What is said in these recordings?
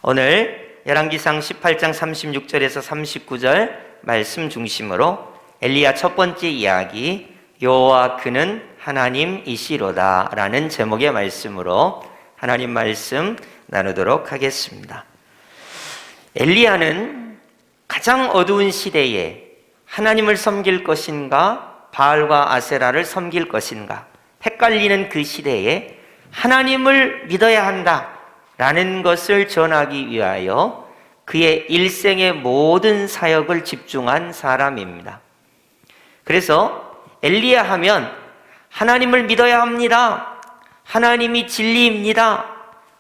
오늘 열왕기상 18장 36절에서 39절 말씀 중심으로 엘리야 첫 번째 이야기 여호와 그는 하나님이시로다 라는 제목의 말씀으로 하나님 말씀 나누도록 하겠습니다. 엘리야는 가장 어두운 시대에 하나님을 섬길 것인가 바알과 아세라를 섬길 것인가 헷갈리는 그 시대에 하나님을 믿어야 한다 라는 것을 전하기 위하여 그의 일생의 모든 사역을 집중한 사람입니다. 그래서 엘리야 하면 하나님을 믿어야 합니다. 하나님이 진리입니다.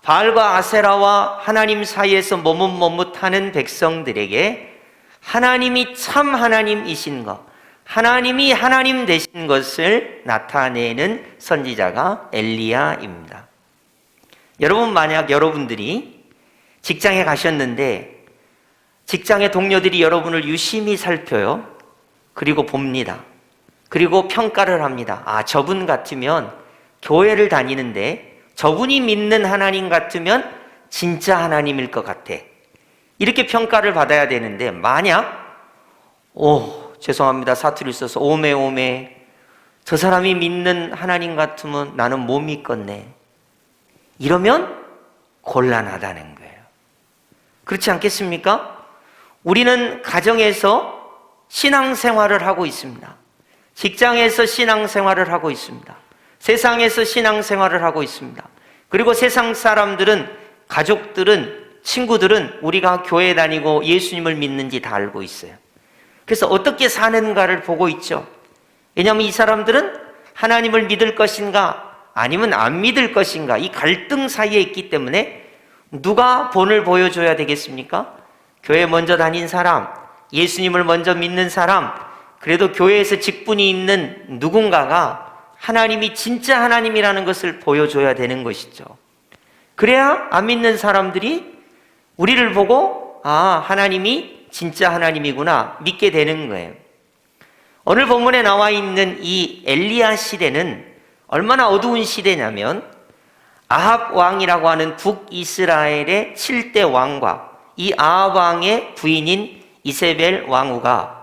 바알과 아세라와 하나님 사이에서 머뭇머뭇하는 백성들에게 하나님이 참 하나님이신 것, 하나님이 하나님 되신 것을 나타내는 선지자가 엘리야입니다. 여러분, 만약 여러분들이 직장에 가셨는데 직장의 동료들이 여러분을 유심히 살펴요. 그리고 봅니다. 그리고 평가를 합니다. 아, 저분 같으면 교회를 다니는데 저분이 믿는 하나님 같으면 진짜 하나님일 것 같아. 이렇게 평가를 받아야 되는데 만약 죄송합니다. 사투리 써서 오메 저 사람이 믿는 하나님 같으면 나는 못 믿겠네. 이러면 곤란하다는 거예요. 그렇지 않겠습니까? 우리는 가정에서 신앙생활을 하고 있습니다. 직장에서 신앙생활을 하고 있습니다. 세상에서 신앙생활을 하고 있습니다. 그리고 세상 사람들은, 가족들은, 친구들은 우리가 교회 다니고 예수님을 믿는지 다 알고 있어요. 그래서 어떻게 사는가를 보고 있죠. 왜냐하면 이 사람들은 하나님을 믿을 것인가 아니면 안 믿을 것인가 이 갈등 사이에 있기 때문에 누가 본을 보여줘야 되겠습니까? 교회 먼저 다닌 사람, 예수님을 먼저 믿는 사람, 그래도 교회에서 직분이 있는 누군가가 하나님이 진짜 하나님이라는 것을 보여줘야 되는 것이죠. 그래야 안 믿는 사람들이 우리를 보고 하나님이 진짜 하나님이구나 믿게 되는 거예요. 오늘 본문에 나와 있는 이 엘리야 시대는 얼마나 어두운 시대냐면 아합 왕이라고 하는 북이스라엘의 7대 왕과 이 아합 왕의 부인인 이세벨 왕후가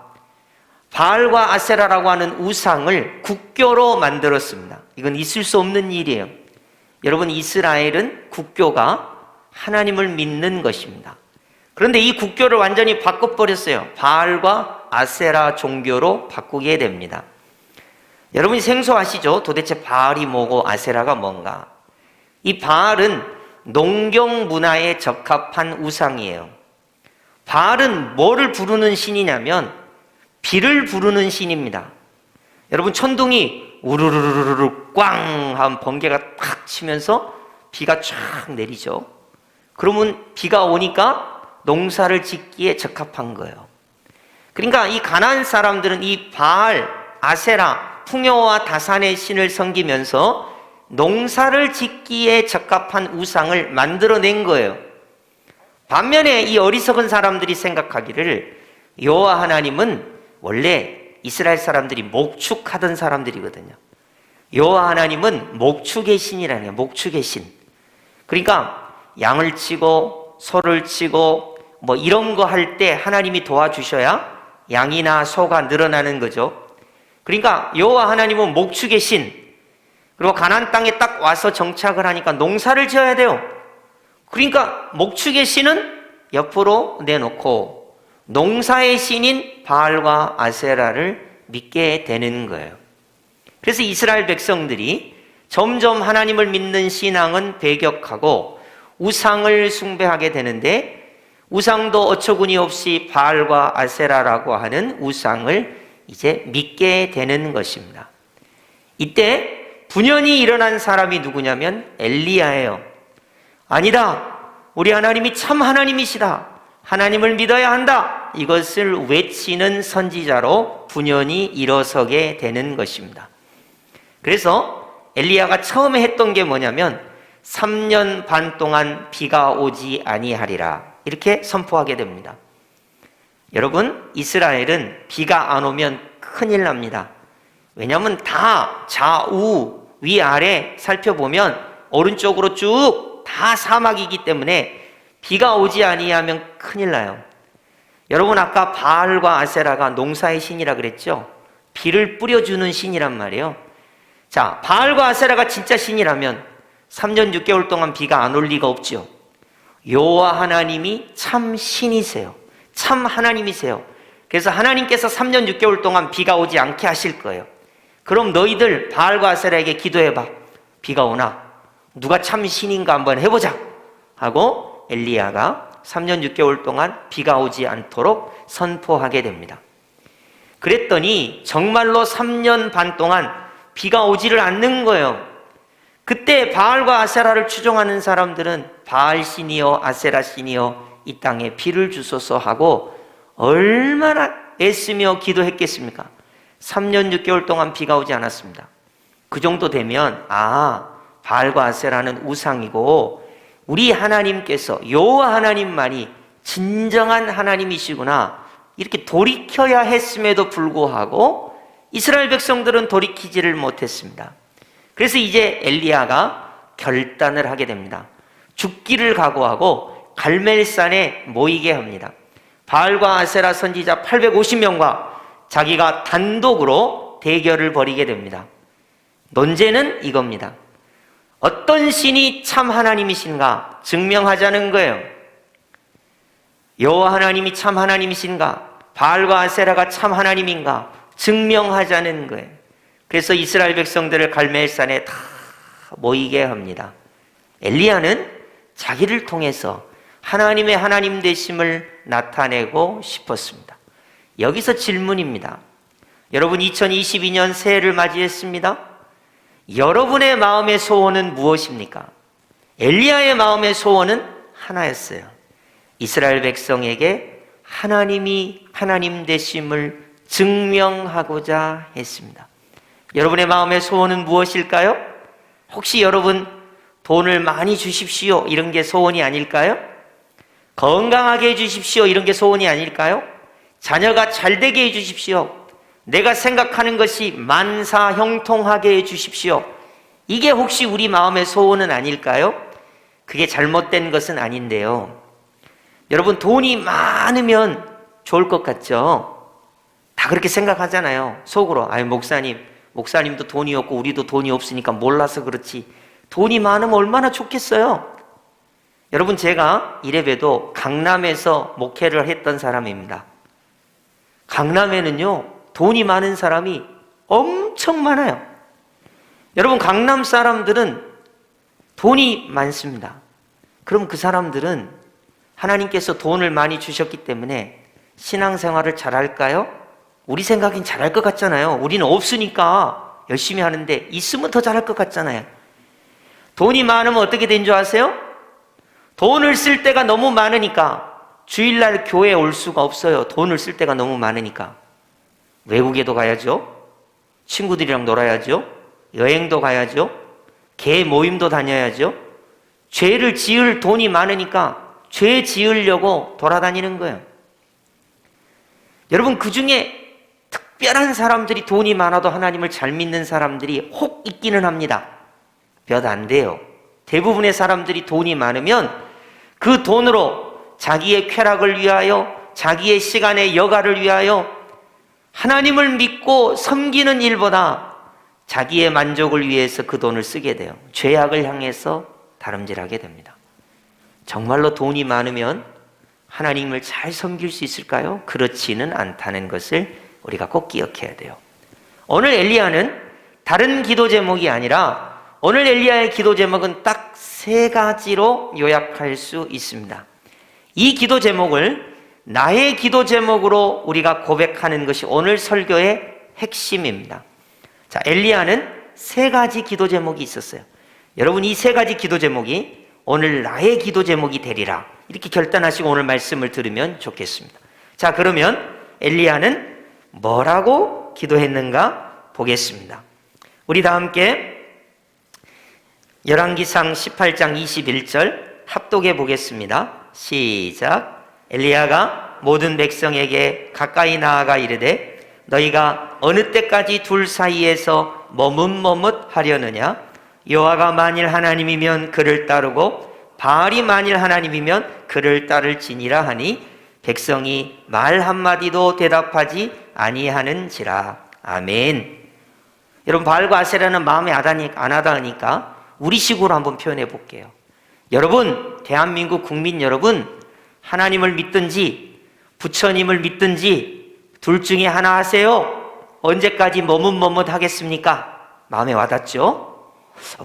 바알과 아세라라고 하는 우상을 국교로 만들었습니다. 이건 있을 수 없는 일이에요. 여러분, 이스라엘은 국교가 하나님을 믿는 것입니다. 그런데 이 국교를 완전히 바꿔버렸어요. 바알과 아세라 종교로 바꾸게 됩니다. 여러분이 생소하시죠? 도대체 바알이 뭐고 아세라가 뭔가? 이 바알은 농경 문화에 적합한 우상이에요. 바알은 뭐를 부르는 신이냐면 비를 부르는 신입니다. 여러분, 천둥이 우르르르르 꽝 하면 번개가 탁 치면서 비가 쫙 내리죠. 그러면 비가 오니까 농사를 짓기에 적합한 거예요. 그러니까 이 가나안 사람들은 이 바알, 아세라, 풍요와 다산의 신을 섬기면서 농사를 짓기에 적합한 우상을 만들어낸 거예요. 반면에 이 어리석은 사람들이 생각하기를 여호와 하나님은 원래 이스라엘 사람들이 목축하던 사람들이거든요. 여호와 하나님은 목축의 신이라는 거예요. 목축의 신. 그러니까 양을 치고 소를 치고 뭐 이런 거 할 때 하나님이 도와주셔야 양이나 소가 늘어나는 거죠. 그러니까 여호와 하나님은 목축의 신. 그리고 가나안 땅에 딱 와서 정착을 하니까 농사를 지어야 돼요. 그러니까 목축의 신은 옆으로 내놓고 농사의 신인 바알과 아세라를 믿게 되는 거예요. 그래서 이스라엘 백성들이 점점 하나님을 믿는 신앙은 배격하고 우상을 숭배하게 되는데 우상도 어처구니 없이 바알과 아세라라고 하는 우상을 이제 믿게 되는 것입니다. 이때 분연히 일어난 사람이 누구냐면 엘리야예요. 아니다, 우리 하나님이 참 하나님이시다, 하나님을 믿어야 한다, 이것을 외치는 선지자로 분연히 일어서게 되는 것입니다. 그래서 엘리야가 처음에 했던 게 뭐냐면 3년 반 동안 비가 오지 아니하리라 이렇게 선포하게 됩니다. 여러분, 이스라엘은 비가 안 오면 큰일 납니다. 왜냐하면 다 좌우 위아래 살펴보면 오른쪽으로 쭉 다 사막이기 때문에 비가 오지 아니하면 큰일 나요. 여러분 아까 바알과 아세라가 농사의 신이라 그랬죠? 비를 뿌려주는 신이란 말이에요. 자, 바알과 아세라가 진짜 신이라면 3년 6개월 동안 비가 안 올 리가 없죠. 여호와 하나님이 참 신이세요. 참 하나님이세요. 그래서 하나님께서 3년 6개월 동안 비가 오지 않게 하실 거예요. 그럼 너희들 바알과 아세라에게 기도해봐. 비가 오나? 누가 참 신인가 한번 해보자 하고 엘리야가 3년 6개월 동안 비가 오지 않도록 선포하게 됩니다. 그랬더니 정말로 3년 반 동안 비가 오지를 않는 거예요. 그때 바알과 아세라를 추종하는 사람들은 바알 신이여 아세라 신이여 이 땅에 비를 주소서 하고 얼마나 애쓰며 기도했겠습니까? 3년 6개월 동안 비가 오지 않았습니다. 그 정도 되면 바알과 아세라는 우상이고 우리 하나님께서 여호와 하나님만이 진정한 하나님이시구나 이렇게 돌이켜야 했음에도 불구하고 이스라엘 백성들은 돌이키지를 못했습니다. 그래서 이제 엘리야가 결단을 하게 됩니다. 죽기를 각오하고 갈멜산에 모이게 합니다. 바알과 아세라 선지자 850명과 자기가 단독으로 대결을 벌이게 됩니다. 논제는 이겁니다. 어떤 신이 참 하나님이신가 증명하자는 거예요. 여호와 하나님이 참 하나님이신가, 바알과 아세라가 참 하나님인가 증명하자는 거예요. 그래서 이스라엘 백성들을 갈멜산에 다 모이게 합니다. 엘리야는 자기를 통해서 하나님의 하나님 되심을 나타내고 싶었습니다. 여기서 질문입니다. 여러분 2022년 새해를 맞이했습니다. 여러분의 마음의 소원은 무엇입니까? 엘리야의 마음의 소원은 하나였어요. 이스라엘 백성에게 하나님이 하나님 되심을 증명하고자 했습니다. 여러분의 마음의 소원은 무엇일까요? 혹시 여러분 돈을 많이 주십시오 이런 게 소원이 아닐까요? 건강하게 해주십시오 이런 게 소원이 아닐까요? 자녀가 잘 되게 해주십시오. 내가 생각하는 것이 만사형통하게 해주십시오. 이게 혹시 우리 마음의 소원은 아닐까요? 그게 잘못된 것은 아닌데요. 여러분 돈이 많으면 좋을 것 같죠? 다 그렇게 생각하잖아요. 속으로 목사님도 돈이 없고 우리도 돈이 없으니까 몰라서 그렇지 돈이 많으면 얼마나 좋겠어요. 여러분 제가 이래봬도 강남에서 목회를 했던 사람입니다. 강남에는요 돈이 많은 사람이 엄청 많아요. 여러분 강남 사람들은 돈이 많습니다. 그럼 그 사람들은 하나님께서 돈을 많이 주셨기 때문에 신앙생활을 잘할까요? 우리 생각엔 잘할 것 같잖아요. 우리는 없으니까 열심히 하는데 있으면 더 잘할 것 같잖아요. 돈이 많으면 어떻게 된 줄 아세요? 돈을 쓸 때가 너무 많으니까 주일날 교회에 올 수가 없어요. 돈을 쓸 때가 너무 많으니까. 외국에도 가야죠. 친구들이랑 놀아야죠. 여행도 가야죠. 개 모임도 다녀야죠. 죄를 지을 돈이 많으니까 죄 지으려고 돌아다니는 거예요. 여러분 그 중에 특별한 사람들이 돈이 많아도 하나님을 잘 믿는 사람들이 혹 있기는 합니다. 몇 안 돼요. 대부분의 사람들이 돈이 많으면 그 돈으로 자기의 쾌락을 위하여 자기의 시간의 여가를 위하여 하나님을 믿고 섬기는 일보다 자기의 만족을 위해서 그 돈을 쓰게 돼요. 죄악을 향해서 다름질하게 됩니다. 정말로 돈이 많으면 하나님을 잘 섬길 수 있을까요? 그렇지는 않다는 것을 우리가 꼭 기억해야 돼요. 오늘 엘리야는 다른 기도 제목이 아니라 오늘 엘리야의 기도 제목은 딱 3가지로 요약할 수 있습니다. 이 기도 제목을 나의 기도 제목으로 우리가 고백하는 것이 오늘 설교의 핵심입니다. 자, 엘리야는 3가지 기도 제목이 있었어요. 여러분 이 3가지 기도 제목이 오늘 나의 기도 제목이 되리라 이렇게 결단하시고 오늘 말씀을 들으면 좋겠습니다. 자, 그러면 엘리야는 뭐라고 기도했는가 보겠습니다. 우리 다 함께 열왕기상 18장 21절 합독해 보겠습니다. 시작. 엘리야가 모든 백성에게 가까이 나아가 이르되 너희가 어느 때까지 둘 사이에서 머뭇머뭇하려느냐? 여호와가 만일 하나님이면 그를 따르고 바알이 만일 하나님이면 그를 따를지니라 하니 백성이 말 한마디도 대답하지 아니하는지라. 아멘. 여러분, 바알과 아세라는 마음에 안 와닿으니까 우리식으로 한번 표현해 볼게요. 여러분, 대한민국 국민 여러분, 하나님을 믿든지 부처님을 믿든지 둘 중에 하나 하세요. 언제까지 머뭇머뭇 하겠습니까? 마음에 와닿죠?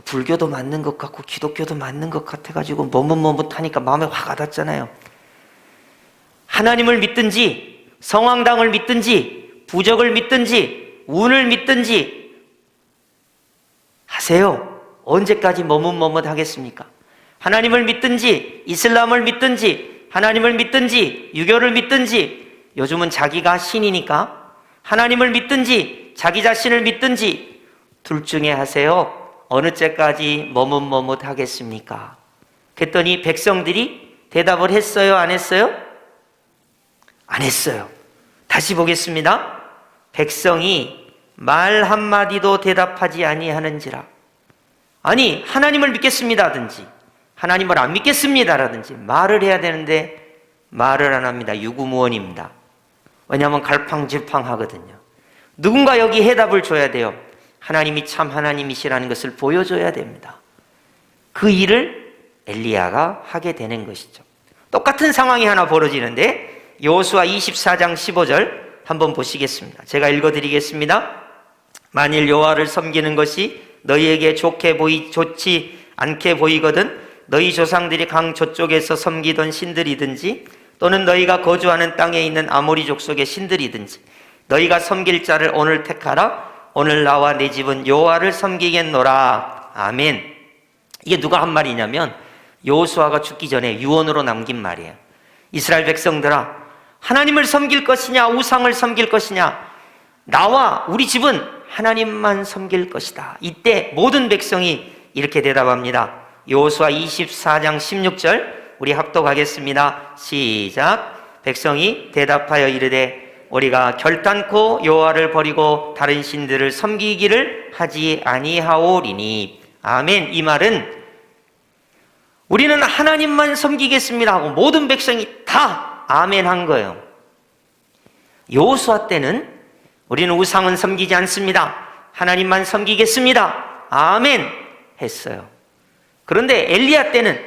불교도 맞는 것 같고 기독교도 맞는 것 같아가지고 머뭇머뭇하니까 마음에 확 와닿잖아요. 하나님을 믿든지 성황당을 믿든지 부적을 믿든지 운을 믿든지 하세요. 언제까지 머뭇머뭇 하겠습니까? 하나님을 믿든지 이슬람을 믿든지 하나님을 믿든지 유교를 믿든지, 요즘은 자기가 신이니까 하나님을 믿든지 자기 자신을 믿든지 둘 중에 하세요. 어느 때까지 머뭇머뭇 하겠습니까? 그랬더니 백성들이 대답을 했어요? 안 했어요? 안 했어요. 다시 보겠습니다. 백성이 말 한마디도 대답하지 아니하는지라. 아니, 하나님을 믿겠습니다든지 하나님을 안 믿겠습니다라든지 말을 해야 되는데 말을 안 합니다. 유구무원입니다. 왜냐하면 갈팡질팡하거든요. 누군가 여기 해답을 줘야 돼요. 하나님이 참 하나님이시라는 것을 보여줘야 됩니다. 그 일을 엘리야가 하게 되는 것이죠. 똑같은 상황이 하나 벌어지는데 여호수아 24장 15절 한번 보시겠습니다. 제가 읽어드리겠습니다. 만일 여호와를 섬기는 것이 너희에게 좋지 않게 보이거든 너희 조상들이 강 저쪽에서 섬기던 신들이든지 또는 너희가 거주하는 땅에 있는 아모리 족속의 신들이든지 너희가 섬길 자를 오늘 택하라. 오늘 나와 내 집은 여호와를 섬기겠노라. 아멘. 이게 누가 한 말이냐면 여호수아가 죽기 전에 유언으로 남긴 말이에요. 이스라엘 백성들아, 하나님을 섬길 것이냐 우상을 섬길 것이냐, 나와 우리 집은 하나님만 섬길 것이다. 이때 모든 백성이 이렇게 대답합니다. 여호수아 24장 16절 우리 합독하겠습니다. 시작. 백성이 대답하여 이르되 우리가 결단코 여호와를 버리고 다른 신들을 섬기기를 하지 아니하오리니. 아멘. 이 말은 우리는 하나님만 섬기겠습니다 하고 모든 백성이 다 아멘 한 거예요. 여호수아 때는 우리는 우상은 섬기지 않습니다, 하나님만 섬기겠습니다, 아멘 했어요. 그런데 엘리야 때는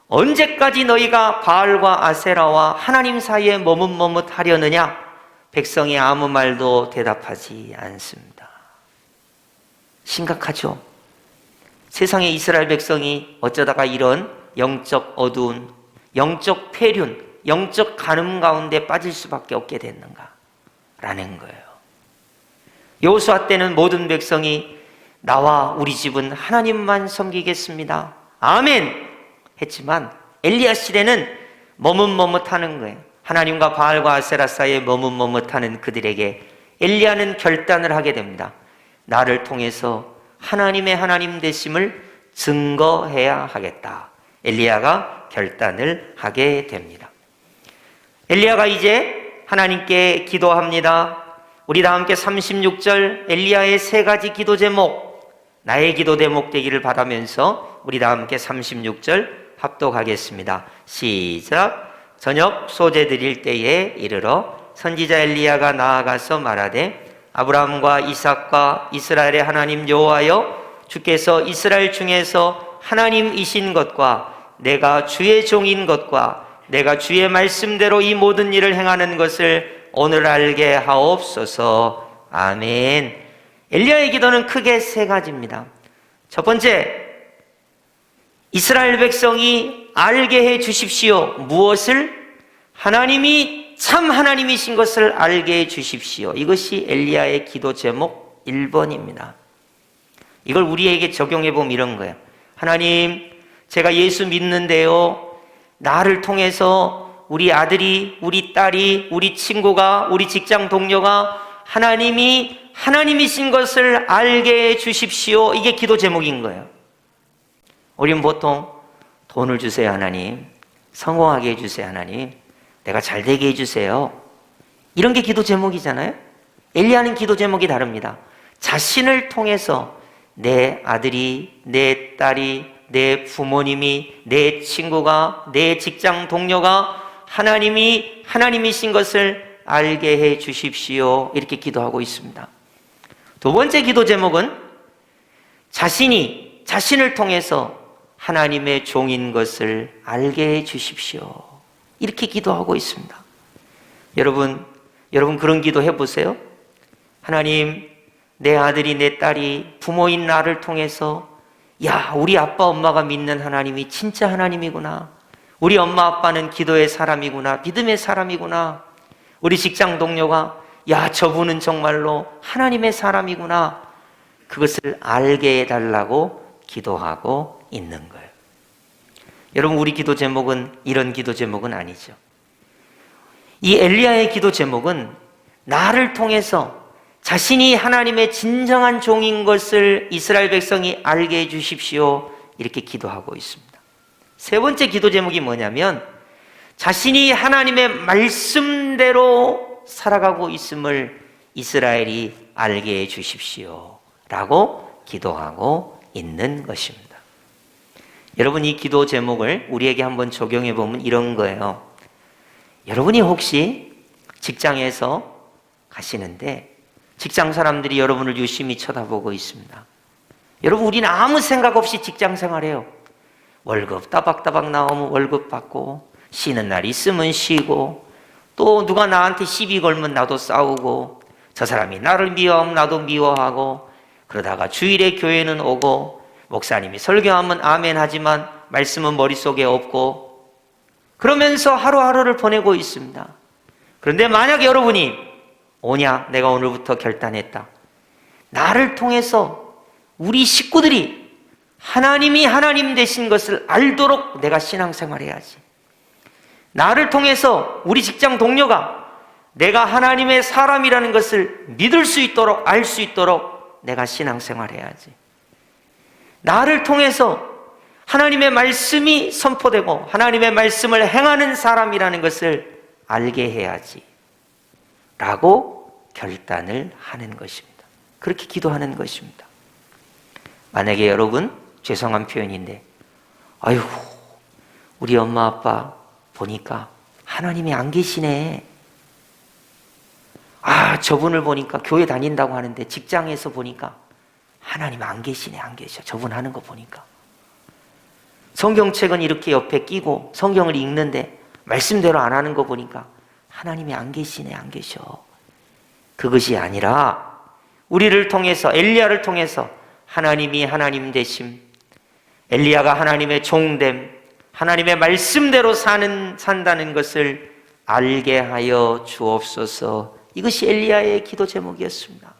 언제까지 너희가 바알과 아세라와 하나님 사이에 머뭇머뭇 하려느냐? 백성이 아무 말도 대답하지 않습니다. 심각하죠? 세상의 이스라엘 백성이 어쩌다가 이런 영적 어두운, 영적 폐륜, 영적 간음 가운데 빠질 수밖에 없게 됐는가라는 거예요. 여호수아 때는 모든 백성이 나와 우리 집은 하나님만 섬기겠습니다, 아멘 했지만 엘리야 시대는 머뭇머뭇하는 거예요. 하나님과 바알과 아세라 사이에 머뭇머뭇하는 그들에게 엘리야는 결단을 하게 됩니다. 나를 통해서 하나님의 하나님 되심을 증거해야 하겠다. 엘리야가 결단을 하게 됩니다. 엘리야가 이제 하나님께 기도합니다. 우리 다 함께 36절 엘리야의 세 가지 기도 제목, 나의 기도 제목 되기를 바라면서 우리 다 함께 36절 합독하겠습니다. 시작. 저녁 소재 드릴 때에 이르러 선지자 엘리야가 나아가서 말하되 아브라함과 이삭과 이스라엘의 하나님 여호와여, 주께서 이스라엘 중에서 하나님이신 것과 내가 주의 종인 것과 내가 주의 말씀대로 이 모든 일을 행하는 것을 오늘 알게 하옵소서. 아멘. 엘리야의 기도는 크게 세 가지입니다. 첫 번째, 이스라엘 백성이 알게 해 주십시오. 무엇을? 하나님이 참 하나님이신 것을 알게 해 주십시오. 이것이 엘리야의 기도 제목 1번입니다. 이걸 우리에게 적용해 보면 이런 거예요. 하나님, 제가 예수 믿는데요, 나를 통해서 우리 아들이, 우리 딸이, 우리 친구가, 우리 직장 동료가 하나님이 하나님이신 것을 알게 해 주십시오. 이게 기도 제목인 거예요. 우리는 보통 돈을 주세요 하나님, 성공하게 해주세요 하나님, 내가 잘 되게 해주세요, 이런 게 기도 제목이잖아요. 엘리야는 기도 제목이 다릅니다. 자신을 통해서 내 아들이, 내 딸이, 내 부모님이, 내 친구가, 내 직장 동료가 하나님이 하나님이신 것을 알게 해 주십시오. 이렇게 기도하고 있습니다. 두 번째 기도 제목은 자신을 통해서 하나님의 종인 것을 알게 해 주십시오. 이렇게 기도하고 있습니다. 여러분 그런 기도 해보세요. 하나님, 내 아들이 내 딸이 부모인 나를 통해서 야, 우리 아빠 엄마가 믿는 하나님이 진짜 하나님이구나. 우리 엄마 아빠는 기도의 사람이구나. 믿음의 사람이구나. 우리 직장 동료가 야, 저분은 정말로 하나님의 사람이구나. 그것을 알게 해달라고 기도하고 있는 거예요. 여러분, 우리 기도 제목은 이런 기도 제목은 아니죠. 이 엘리야의 기도 제목은 나를 통해서 자신이 하나님의 진정한 종인 것을 이스라엘 백성이 알게 해 주십시오. 이렇게 기도하고 있습니다. 세 번째 기도 제목이 뭐냐면 자신이 하나님의 말씀대로 살아가고 있음을 이스라엘이 알게 해 주십시오. 라고 기도하고 있는 것입니다. 여러분, 이 기도 제목을 우리에게 한번 적용해 보면 이런 거예요. 여러분이 혹시 직장에서 가시는데 직장 사람들이 여러분을 유심히 쳐다보고 있습니다. 여러분, 우리는 아무 생각 없이 직장 생활해요. 월급 따박따박 나오면 월급 받고, 쉬는 날 있으면 쉬고, 또 누가 나한테 시비 걸면 나도 싸우고, 저 사람이 나를 미워하면 나도 미워하고, 그러다가 주일에 교회는 오고, 목사님이 설교하면 아멘 하지만 말씀은 머릿속에 없고, 그러면서 하루하루를 보내고 있습니다. 그런데 만약 여러분이 오냐, 내가 오늘부터 결단했다. 나를 통해서 우리 식구들이 하나님이 하나님 되신 것을 알도록 내가 신앙생활 해야지. 나를 통해서 우리 직장 동료가 내가 하나님의 사람이라는 것을 믿을 수 있도록, 알 수 있도록 내가 신앙생활 해야지. 나를 통해서 하나님의 말씀이 선포되고 하나님의 말씀을 행하는 사람이라는 것을 알게 해야지. 라고 결단을 하는 것입니다. 그렇게 기도하는 것입니다. 만약에 여러분, 죄송한 표현인데, 아이고, 우리 엄마 아빠 보니까 하나님이 안 계시네. 아, 저분을 보니까 교회 다닌다고 하는데 직장에서 보니까 하나님 안 계시네, 안 계셔. 저분 하는 거 보니까. 성경책은 이렇게 옆에 끼고 성경을 읽는데 말씀대로 안 하는 거 보니까 하나님이 안 계시네, 안 계셔. 그것이 아니라 우리를 통해서, 엘리야를 통해서 하나님이 하나님 되심, 엘리야가 하나님의 종됨, 하나님의 말씀대로 산다는 것을 알게 하여 주옵소서. 이것이 엘리야의 기도 제목이었습니다.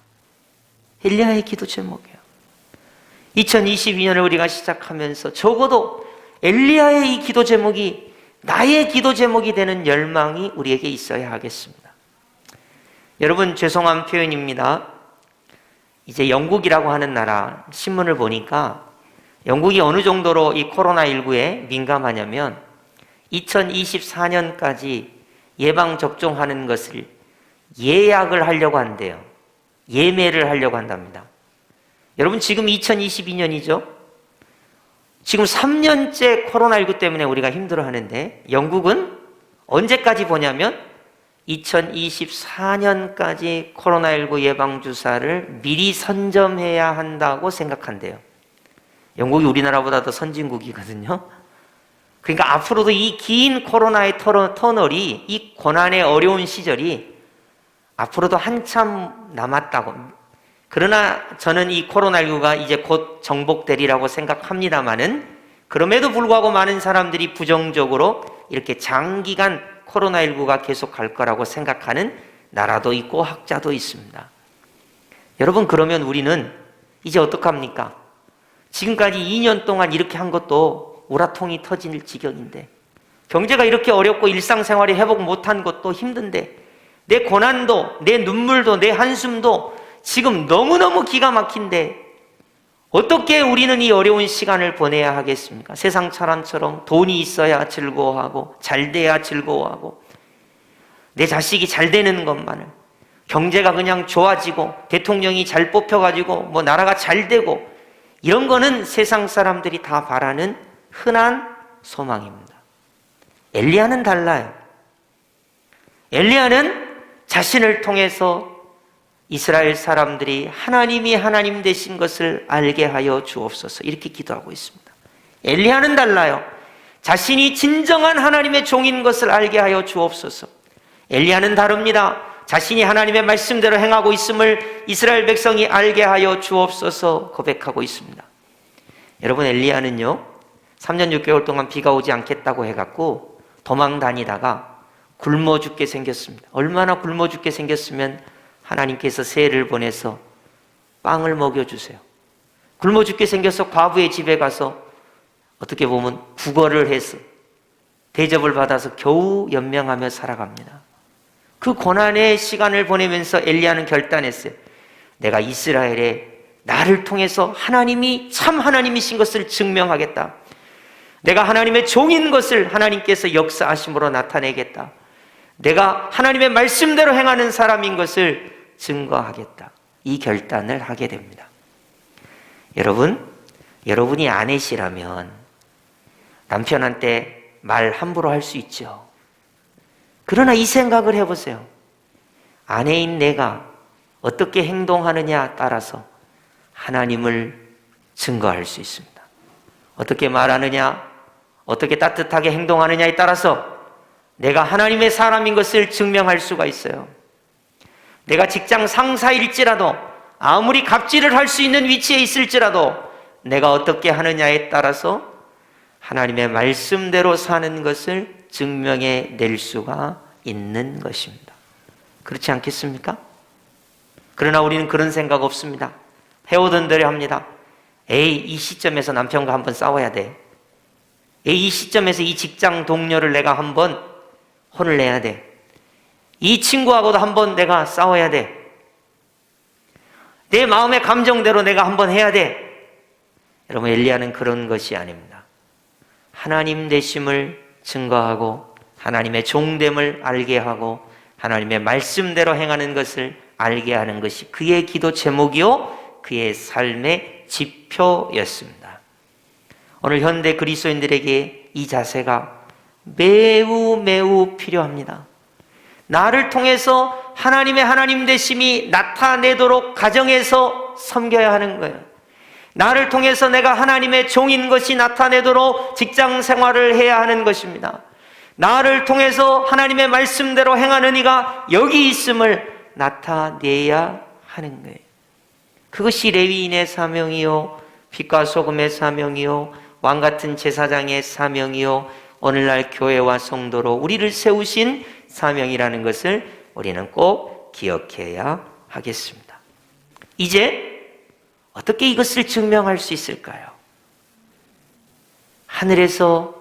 엘리야의 기도 제목이에요. 2022년을 우리가 시작하면서 적어도 엘리야의 이 기도 제목이 나의 기도 제목이 되는 열망이 우리에게 있어야 하겠습니다. 여러분, 죄송한 표현입니다. 이제 영국이라고 하는 나라 신문을 보니까 영국이 어느 정도로 이 코로나19에 민감하냐면 2024년까지 예방접종하는 것을 예약을 하려고 한대요. 예매를 하려고 한답니다. 여러분, 지금 2022년이죠? 지금 3년째 코로나19 때문에 우리가 힘들어하는데 영국은 언제까지 보냐면 2024년까지 코로나19 예방주사를 미리 선점해야 한다고 생각한대요. 영국이 우리나라보다 더 선진국이거든요. 그러니까 앞으로도 이 긴 코로나의 터널이, 이 고난의 어려운 시절이 앞으로도 한참 남았다고. 그러나 저는 이 코로나19가 이제 곧 정복되리라고 생각합니다마는, 그럼에도 불구하고 많은 사람들이 부정적으로 이렇게 장기간 코로나19가 계속 갈 거라고 생각하는 나라도 있고 학자도 있습니다. 여러분, 그러면 우리는 이제 어떡합니까? 지금까지 2년 동안 이렇게 한 것도 우라통이 터질 지경인데, 경제가 이렇게 어렵고 일상생활이 회복 못한 것도 힘든데, 내 고난도, 내 눈물도, 내 한숨도 지금 너무너무 기가 막힌데 어떻게 우리는 이 어려운 시간을 보내야 하겠습니까? 세상 사람처럼 돈이 있어야 즐거워하고 잘 돼야 즐거워하고 내 자식이 잘 되는 것만을, 경제가 그냥 좋아지고 대통령이 잘 뽑혀가지고 뭐 나라가 잘 되고 이런 거는 세상 사람들이 다 바라는 흔한 소망입니다. 엘리야는 달라요. 엘리야는 자신을 통해서 이스라엘 사람들이 하나님이 하나님 되신 것을 알게 하여 주옵소서 이렇게 기도하고 있습니다. 엘리야는 달라요. 자신이 진정한 하나님의 종인 것을 알게 하여 주옵소서. 엘리야는 다릅니다. 자신이 하나님의 말씀대로 행하고 있음을 이스라엘 백성이 알게 하여 주옵소서 고백하고 있습니다. 여러분, 엘리야는요 3년 6개월 동안 비가 오지 않겠다고 해갖고 도망 다니다가 굶어 죽게 생겼습니다. 얼마나 굶어 죽게 생겼으면 하나님께서 새를 보내서 빵을 먹여주세요. 굶어 죽게 생겨서 과부의 집에 가서 어떻게 보면 구걸을 해서 대접을 받아서 겨우 연명하며 살아갑니다. 그 고난의 시간을 보내면서 엘리야는 결단했어요. 내가 이스라엘에 나를 통해서 하나님이 참 하나님이신 것을 증명하겠다. 내가 하나님의 종인 것을 하나님께서 역사하심으로 나타내겠다. 내가 하나님의 말씀대로 행하는 사람인 것을 증거하겠다. 이 결단을 하게 됩니다. 여러분이 아내시라면 남편한테 말 함부로 할 수 있죠. 그러나 이 생각을 해보세요. 아내인 내가 어떻게 행동하느냐 따라서 하나님을 증거할 수 있습니다. 어떻게 말하느냐, 어떻게 따뜻하게 행동하느냐에 따라서 내가 하나님의 사람인 것을 증명할 수가 있어요. 내가 직장 상사일지라도, 아무리 갑질을 할 수 있는 위치에 있을지라도 내가 어떻게 하느냐에 따라서 하나님의 말씀대로 사는 것을 증명해 낼 수가 있는 것입니다. 그렇지 않겠습니까? 그러나 우리는 그런 생각 없습니다. 해오던 대로 합니다. 에이, 이 시점에서 남편과 한번 싸워야 돼. 에이, 이 시점에서 이 직장 동료를 내가 한번 혼을 내야 돼. 이 친구하고도 한번 내가 싸워야 돼. 내 마음의 감정대로 내가 한번 해야 돼. 여러분, 엘리야는 그런 것이 아닙니다. 하나님 되심을 증거하고 하나님의 종됨을 알게 하고 하나님의 말씀대로 행하는 것을 알게 하는 것이 그의 기도 제목이요 그의 삶의 지표였습니다. 오늘 현대 그리스도인들에게 이 자세가 매우 필요합니다. 나를 통해서 하나님의 하나님 되심이 나타내도록 가정에서 섬겨야 하는 거예요. 나를 통해서 내가 하나님의 종인 것이 나타내도록 직장 생활을 해야 하는 것입니다. 나를 통해서 하나님의 말씀대로 행하는 이가 여기 있음을 나타내야 하는 거예요. 그것이 레위인의 사명이요, 빛과 소금의 사명이요, 왕같은 제사장의 사명이요, 오늘날 교회와 성도로 우리를 세우신 사명이라는 것을 우리는 꼭 기억해야 하겠습니다. 이제 어떻게 이것을 증명할 수 있을까요? 하늘에서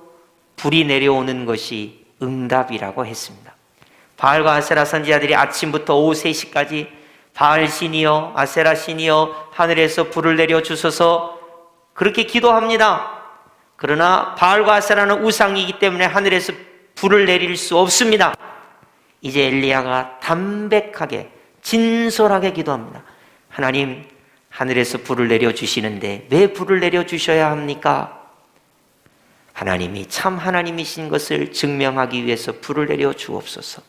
불이 내려오는 것이 응답이라고 했습니다. 바알과 아세라 선지자들이 아침부터 오후 3시까지 바알 신이여 아세라 신이여 하늘에서 불을 내려주소서 그렇게 기도합니다. 그러나 바알과 아세라는 우상이기 때문에 하늘에서 불을 내릴 수 없습니다. 이제 엘리야가 담백하게 진솔하게 기도합니다. 하나님, 하늘에서 불을 내려주시는데 왜 불을 내려주셔야 합니까? 하나님이 참 하나님이신 것을 증명하기 위해서 불을 내려주옵소서.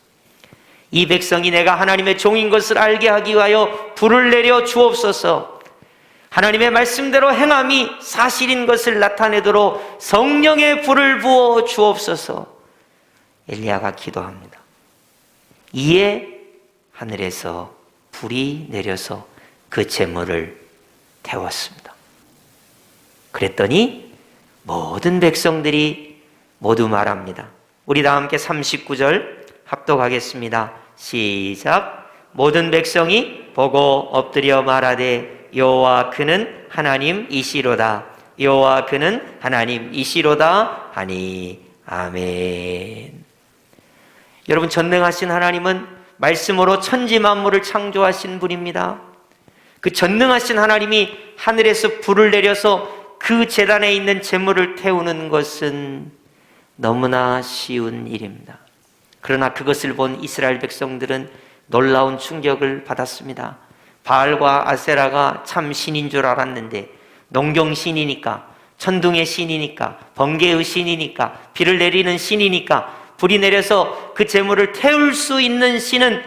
이 백성이 내가 하나님의 종인 것을 알게 하기 위하여 불을 내려주옵소서. 하나님의 말씀대로 행함이 사실인 것을 나타내도록 성령의 불을 부어 주옵소서. 엘리야가 기도합니다. 이에 하늘에서 불이 내려서 그 제물을 태웠습니다. 그랬더니 모든 백성들이 모두 말합니다. 우리 다 함께 39절 합독하겠습니다. 시작. 모든 백성이 보고 엎드려 말하되 여호와 그는 하나님이시로다. 여호와 그는 하나님이시로다 하니. 아멘. 여러분, 전능하신 하나님은 말씀으로 천지 만물을 창조하신 분입니다. 그 전능하신 하나님이 하늘에서 불을 내려서 그 제단에 있는 제물을 태우는 것은 너무나 쉬운 일입니다. 그러나 그것을 본 이스라엘 백성들은 놀라운 충격을 받았습니다. 바알과 아세라가 참 신인 줄 알았는데 농경 신이니까, 천둥의 신이니까, 번개의 신이니까, 비를 내리는 신이니까, 불이 내려서 그 재물을 태울 수 있는 신은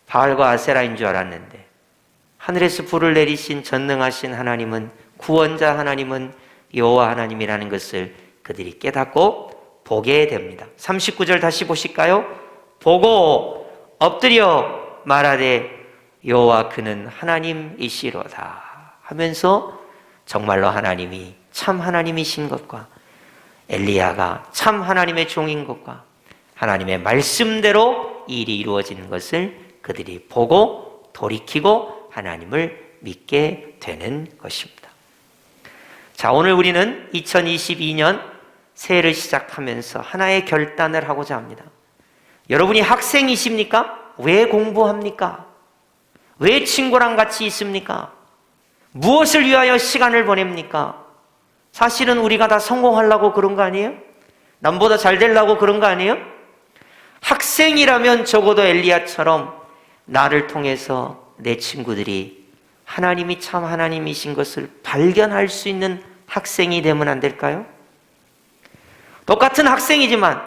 바알과 아세라인 줄 알았는데, 하늘에서 불을 내리신 전능하신 하나님은, 구원자 하나님은 여호와 하나님이라는 것을 그들이 깨닫고 보게 됩니다. 39절 다시 보실까요? 보고 엎드려 말하되 여호와 그는 하나님이시로다 하면서 정말로 하나님이 참 하나님이신 것과 엘리야가 참 하나님의 종인 것과 하나님의 말씀대로 일이 이루어지는 것을 그들이 보고 돌이키고 하나님을 믿게 되는 것입니다. 자, 오늘 우리는 2022년 새해를 시작하면서 하나의 결단을 하고자 합니다. 여러분이 학생이십니까? 왜 공부합니까? 왜 친구랑 같이 있습니까? 무엇을 위하여 시간을 보냅니까? 사실은 우리가 다 성공하려고 그런 거 아니에요? 남보다 잘 되려고 그런 거 아니에요? 학생이라면 적어도 엘리야처럼 나를 통해서 내 친구들이 하나님이 참 하나님이신 것을 발견할 수 있는 학생이 되면 안 될까요? 똑같은 학생이지만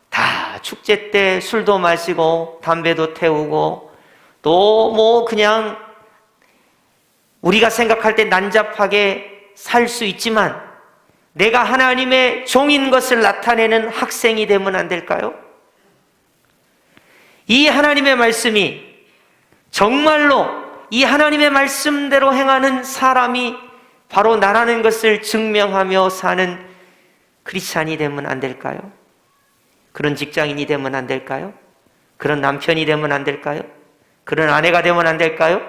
다 축제 때 술도 마시고 담배도 태우고 또 뭐 그냥 우리가 생각할 때 난잡하게 살 수 있지만 내가 하나님의 종인 것을 나타내는 학생이 되면 안 될까요? 이 하나님의 말씀이 정말로 이 하나님의 말씀대로 행하는 사람이 바로 나라는 것을 증명하며 사는 크리스찬이 되면 안 될까요? 그런 직장인이 되면 안 될까요? 그런 남편이 되면 안 될까요? 그런 아내가 되면 안 될까요?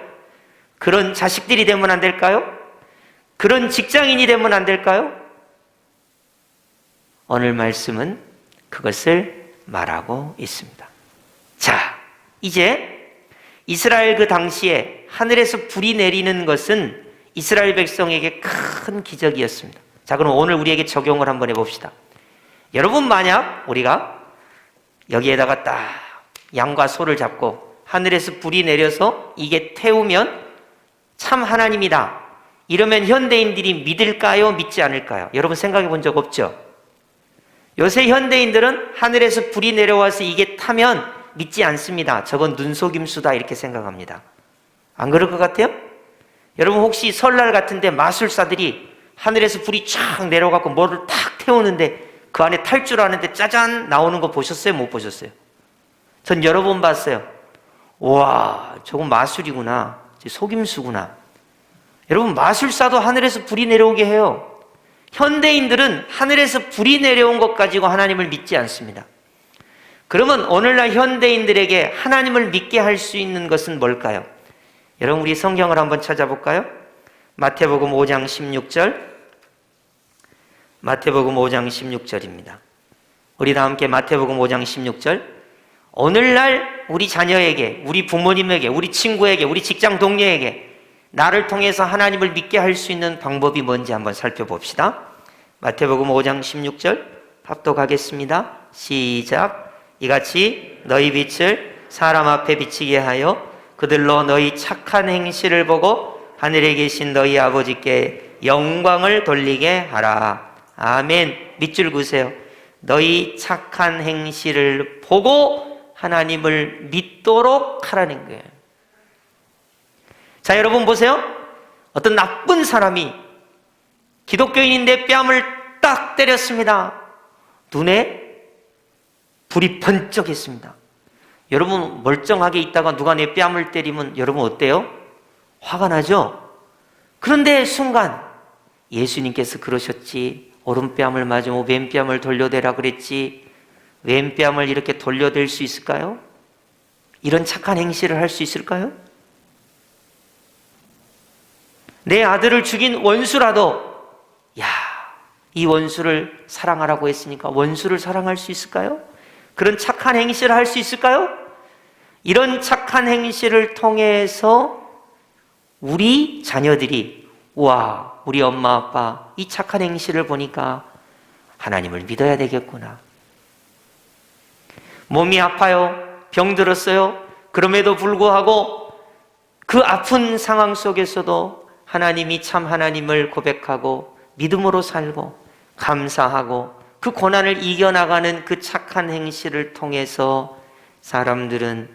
그런 자식들이 되면 안 될까요? 그런 직장인이 되면 안 될까요? 오늘 말씀은 그것을 말하고 있습니다. 자, 이제 이스라엘 그 당시에 하늘에서 불이 내리는 것은 이스라엘 백성에게 큰 기적이었습니다. 자, 그럼 오늘 우리에게 적용을 한번 해봅시다. 여러분, 만약 우리가 여기에다가 딱 양과 소를 잡고 하늘에서 불이 내려서 이게 태우면 참 하나님이다, 이러면 현대인들이 믿을까요? 믿지 않을까요? 여러분 생각해 본 적 없죠? 요새 현대인들은 하늘에서 불이 내려와서 이게 타면 믿지 않습니다. 저건 눈속임수다 이렇게 생각합니다. 안 그럴 것 같아요? 여러분 혹시 설날 같은데 마술사들이 하늘에서 불이 쫙 내려가고 뭐를 탁 태우는데 그 안에 탈 줄 아는데 짜잔 나오는 거 보셨어요? 못 보셨어요? 전 여러 번 봤어요. 와, 저건 마술이구나, 속임수구나. 여러분, 마술사도 하늘에서 불이 내려오게 해요. 현대인들은 하늘에서 불이 내려온 것 가지고 하나님을 믿지 않습니다. 그러면 오늘날 현대인들에게 하나님을 믿게 할 수 있는 것은 뭘까요? 여러분, 우리 성경을 한번 찾아볼까요? 마태복음 5장 16절. 마태복음 5장 16절입니다. 우리 다 함께 마태복음 5장 16절. 오늘날 우리 자녀에게, 우리 부모님에게, 우리 친구에게, 우리 직장 동료에게 나를 통해서 하나님을 믿게 할 수 있는 방법이 뭔지 한번 살펴봅시다. 마태복음 5장 16절 합독하겠습니다. 시작. 이같이 너희 빛을 사람 앞에 비치게 하여 그들로 너희 착한 행실을 보고 하늘에 계신 너희 아버지께 영광을 돌리게 하라. 아멘. 밑줄 그으세요. 너희 착한 행실을 보고 하나님을 믿도록 하라는 거예요. 자, 여러분 보세요. 어떤 나쁜 사람이 기독교인인데 뺨을 딱 때렸습니다. 눈에 불이 번쩍했습니다. 여러분 멀쩡하게 있다가 누가 내 뺨을 때리면 여러분 어때요? 화가 나죠? 그런데 순간 예수님께서 그러셨지, 오른뺨을 맞으면 왼뺨을 돌려대라 그랬지, 왼뺨을 이렇게 돌려댈 수 있을까요? 이런 착한 행실을 할 수 있을까요? 내 아들을 죽인 원수라도 야, 이 원수를 사랑하라고 했으니까 원수를 사랑할 수 있을까요? 그런 착한 행실을 할 수 있을까요? 이런 착한 행실을 통해서 우리 자녀들이 와, 우리 엄마 아빠 이 착한 행실을 보니까 하나님을 믿어야 되겠구나. 몸이 아파요, 병들었어요. 그럼에도 불구하고 그 아픈 상황 속에서도 하나님이 참 하나님을 고백하고 믿음으로 살고 감사하고 그 고난을 이겨나가는 그 착한 행실을 통해서 사람들은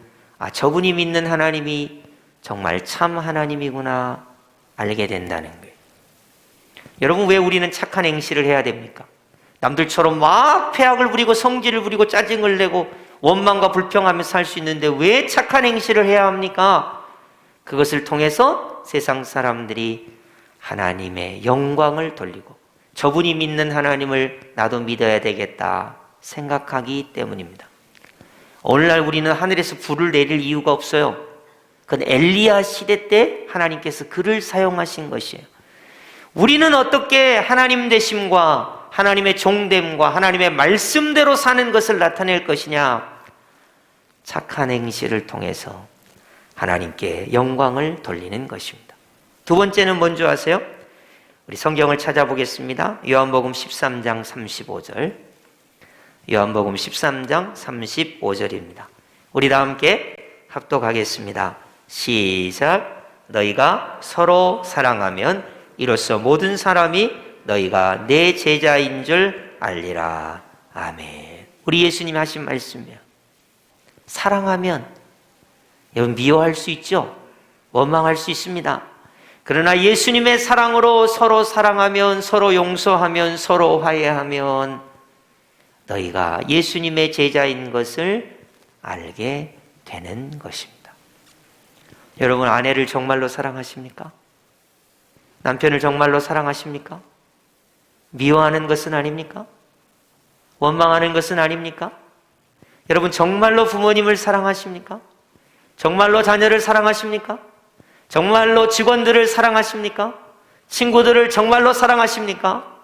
저분이 믿는 하나님이 정말 참 하나님이구나 알게 된다는 거예요. 여러분, 왜 우리는 착한 행실을 해야 됩니까? 남들처럼 막 폐악을 부리고 성질을 부리고 짜증을 내고 원망과 불평하면서 살 수 있는데 왜 착한 행실을 해야 합니까? 그것을 통해서 세상 사람들이 하나님의 영광을 돌리고 저분이 믿는 하나님을 나도 믿어야 되겠다 생각하기 때문입니다. 오늘날 우리는 하늘에서 불을 내릴 이유가 없어요. 그건 엘리야 시대 때 하나님께서 그를 사용하신 것이에요. 우리는 어떻게 하나님 되심과 하나님의 종됨과 하나님의 말씀대로 사는 것을 나타낼 것이냐? 착한 행실을 통해서 하나님께 영광을 돌리는 것입니다. 두 번째는 뭔지 아세요? 우리 성경을 찾아보겠습니다. 요한복음 13장 35절. 요한복음 13장 35절입니다. 우리 다 함께 합독하겠습니다. 시작. 너희가 서로 사랑하면 이로써 모든 사람이 너희가 내 제자인 줄 알리라. 아멘. 우리 예수님이 하신 말씀이에요. 사랑하면, 여러분 미워할 수 있죠? 원망할 수 있습니다. 그러나 예수님의 사랑으로 서로 사랑하면, 서로 용서하면, 서로 화해하면 너희가 예수님의 제자인 것을 알게 되는 것입니다. 여러분, 아내를 정말로 사랑하십니까? 남편을 정말로 사랑하십니까? 미워하는 것은 아닙니까? 원망하는 것은 아닙니까? 여러분, 정말로 부모님을 사랑하십니까? 정말로 자녀를 사랑하십니까? 정말로 직원들을 사랑하십니까? 친구들을 정말로 사랑하십니까?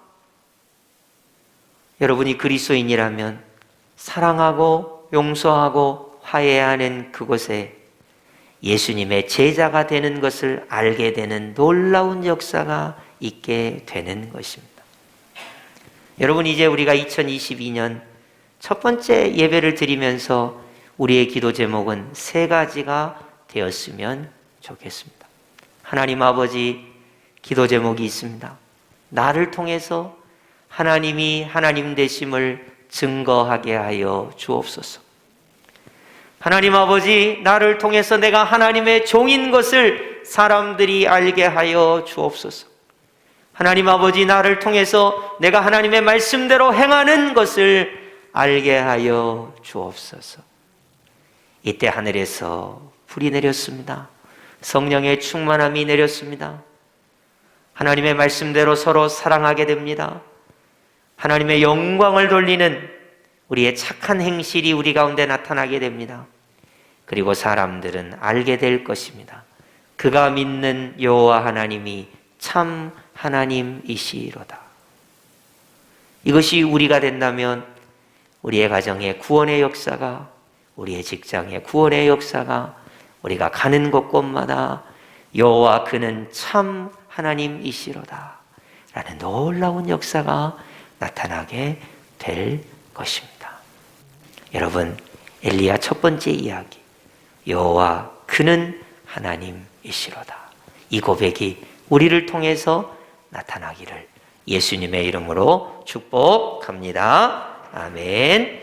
여러분이 그리스도인이라면 사랑하고 용서하고 화해하는 그곳에 예수님의 제자가 되는 것을 알게 되는 놀라운 역사가 있게 되는 것입니다. 여러분, 이제 우리가 2022년 첫 번째 예배를 드리면서 우리의 기도 제목은 세 가지가 되었으면 좋겠습니다. 하나님 아버지, 기도 제목이 있습니다. 나를 통해서 하나님이 하나님 되심을 증거하게 하여 주옵소서. 하나님 아버지, 나를 통해서 내가 하나님의 종인 것을 사람들이 알게 하여 주옵소서. 하나님 아버지, 나를 통해서 내가 하나님의 말씀대로 행하는 것을 알게 하여 주옵소서. 이때 하늘에서 불이 내렸습니다. 성령의 충만함이 내렸습니다. 하나님의 말씀대로 서로 사랑하게 됩니다. 하나님의 영광을 돌리는 우리의 착한 행실이 우리 가운데 나타나게 됩니다. 그리고 사람들은 알게 될 것입니다. 그가 믿는 여호와 하나님이 참 하나님이시로다. 이것이 우리가 된다면 우리의 가정의 구원의 역사가, 우리의 직장의 구원의 역사가, 우리가 가는 곳곳마다 여호와 그는 참 하나님이시로다 라는 놀라운 역사가 나타나게 될 것입니다. 여러분, 엘리야 첫 번째 이야기, 여호와 그는 하나님이시로다, 이 고백이 우리를 통해서 나타나기를 예수님의 이름으로 축복합니다. 아멘.